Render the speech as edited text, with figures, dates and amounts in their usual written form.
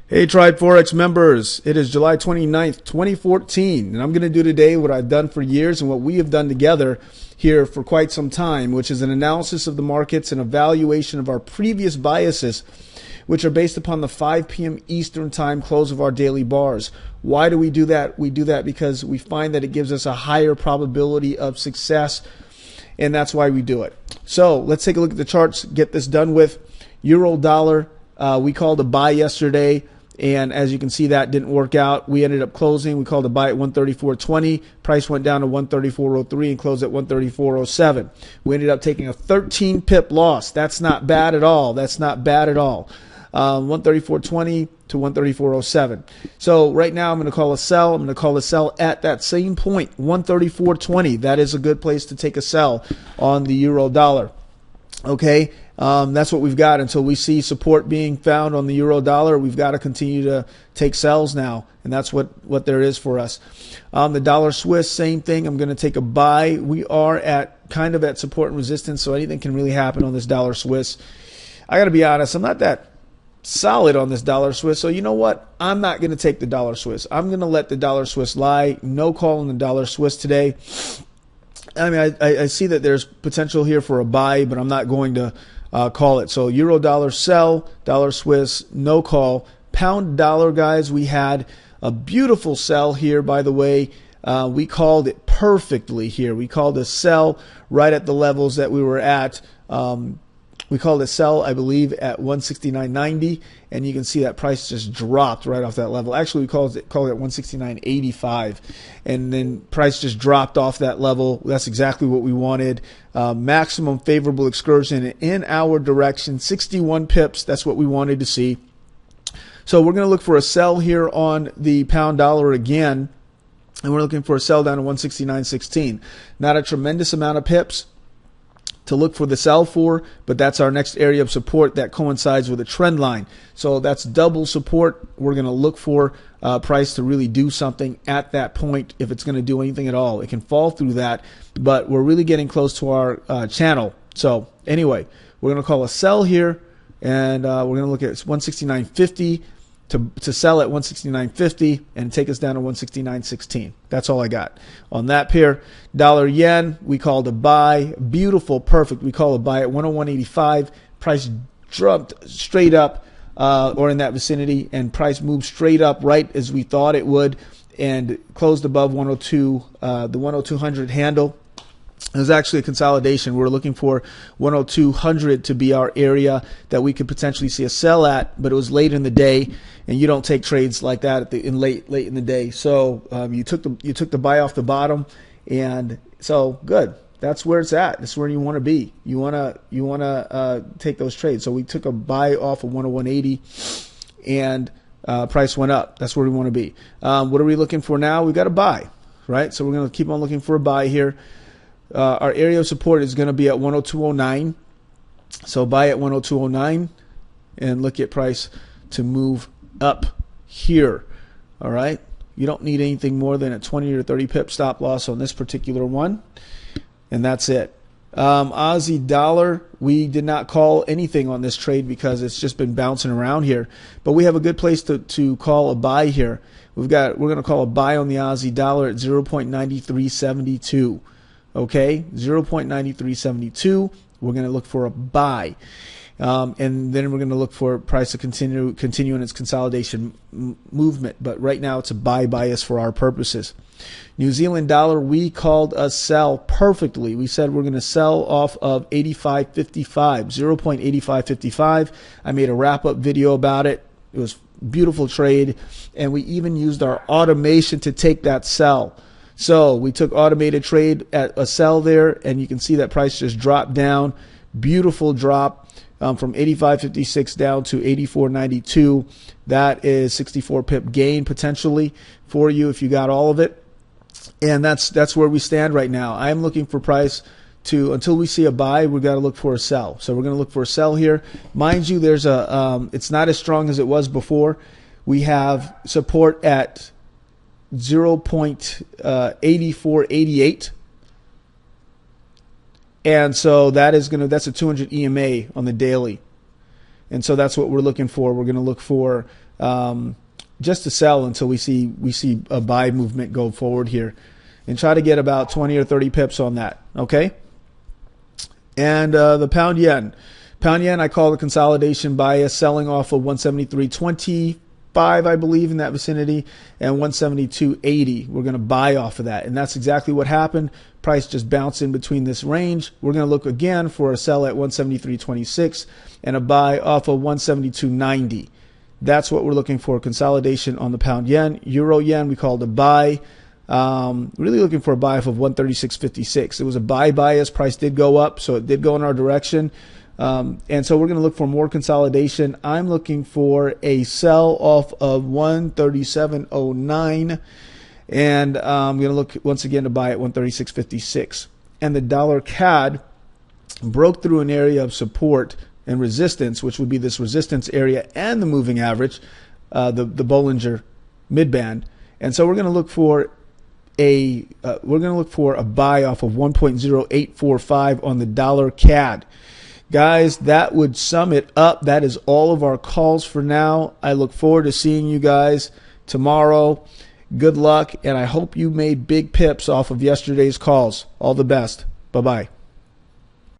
Hey Tribe Forex members, it is July 29th, 2014, and I'm going to do today what I've done for years and what we have done together here for quite some time, which is an analysis of the markets and evaluation of our previous biases, which are based upon the 5 p.m. Eastern Time close of our daily bars. Why do we do that? We do that because we find that it gives us a higher probability of success, and that's why we do it. So let's take a look at the charts, get this done with. Euro dollar, we called a buy yesterday. And as you can see, that didn't work out. We ended up closing. We called a buy at 134.20. Price went down to 134.03 and closed at 134.07. We ended up taking a 13 pip loss. That's not bad at all. That's not bad at all. 134.20 to 134.07. So right now I'm going to call a sell. I'm going to call a sell at that same point, 134.20. That is a good place to take a sell on the euro dollar. Okay, that's what we've got until we see support being found on the euro dollar. We've got to continue to take sells now, and that's what there is for us. The dollar Swiss, same thing. I'm going to take a buy. We are at kind of at support and resistance, so anything can really happen on this dollar Swiss. I got to be honest, I'm not that solid on this dollar Swiss, so you know what? I'm not going to take the dollar Swiss. I'm going to let the dollar Swiss lie. No call on the dollar Swiss today. I mean, I see that there's potential here for a buy, but I'm not going to call it. So euro dollar sell, dollar Swiss no call. Pound dollar, guys, we had a beautiful sell here, by the way. We called it perfectly here. We called a sell right at the levels that we were at. We called a sell, I believe, at 169.90, and you can see that price just dropped right off that level. Actually, we called it 169.85, and then price just dropped off that level. That's exactly what we wanted. Maximum favorable excursion in our direction, 61 pips. That's what we wanted to see. So we're going to look for a sell here on the pound dollar again, and we're looking for a sell down to 169.16. Not a tremendous amount of pips to look for the sell for, but that's our next area of support that coincides with a trend line. So that's double support. We're going to look for price to really do something at that point, if it's going to do anything at all. It can fall through that, but we're really getting close to our channel. So anyway, we're going to call a sell here, and we're going to look at 169.50 to sell at 169.50 and take us down to 169.16. That's all I got on that pair. Dollar yen, we called a buy. Beautiful, perfect. We call a buy at 101.85. Price jumped straight up or in that vicinity, and price moved straight up right as we thought it would and closed above 102, the 10200 handle. It was actually a consolidation. We're looking for 10200 to be our area that we could potentially see a sell at, but it was late in the day, and you don't take trades like that at the late in the day. So you took the buy off the bottom, and so good. That's where it's at. That's where you want to be. You wanna take those trades. So we took a buy off of 101.80, and price went up. That's where we want to be. What are we looking for now? We got a buy, right? So we're going to keep on looking for a buy here. Our area of support is going to be at 102.09. So buy at 102.09 and look at price to move up here. All right. You don't need anything more than a 20 or 30 pip stop loss on this particular one. And that's it. Aussie dollar, we did not call anything on this trade because it's just been bouncing around here. But we have a good place to call a buy here. We're going to call a buy on the Aussie dollar at 0.9372. Okay, 0.9372. We're going to look for a buy, and then we're going to look for price to continue in its consolidation movement. But right now, it's a buy bias for our purposes. New Zealand dollar, we called a sell perfectly. We said we're going to sell off of 85.55, 0.8555. I made a wrap-up video about it. It was a beautiful trade, and we even used our automation to take that sell. So we took automated trade at a sell there, and you can see that price just dropped down. Beautiful drop from 85.56 down to 84.92. That is 64 pip gain potentially for you if you got all of it. And that's where we stand right now. I am looking for price to, until we see a buy, we've got to look for a sell. So we're going to look for a sell here. Mind you, there's it's not as strong as it was before. We have support at 0.8488, and so that's a 200 EMA on the daily. And so that's what we're looking for. We're going to look for just to sell until we see a buy movement go forward here, and try to get about 20 or 30 pips on that. Okay. And the pound yen. Pound yen, I call the consolidation bias, selling off of 173.25, I believe, in that vicinity, and 172.80. We're going to buy off of that. And that's exactly what happened. Price just bounced in between this range. We're going to look again for a sell at 173.26 and a buy off of 172.90. That's what we're looking for, consolidation on the pound yen. Euro yen, we called a buy. Really looking for a buy off of 136.56. It was a buy bias. Price did go up, so it did go in our direction. And so we're going to look for more consolidation. I'm looking for a sell off of 137.09. And I'm going to look once again to buy at 136.56. And the dollar CAD broke through an area of support and resistance, which would be this resistance area and the moving average, the Bollinger midband. And so we're going to look for a buy off of 1.0845 on the dollar CAD. Guys, that would sum it up. That is all of our calls for now. I look forward to seeing you guys tomorrow. Good luck, and I hope you made big pips off of yesterday's calls. All the best. Bye-bye.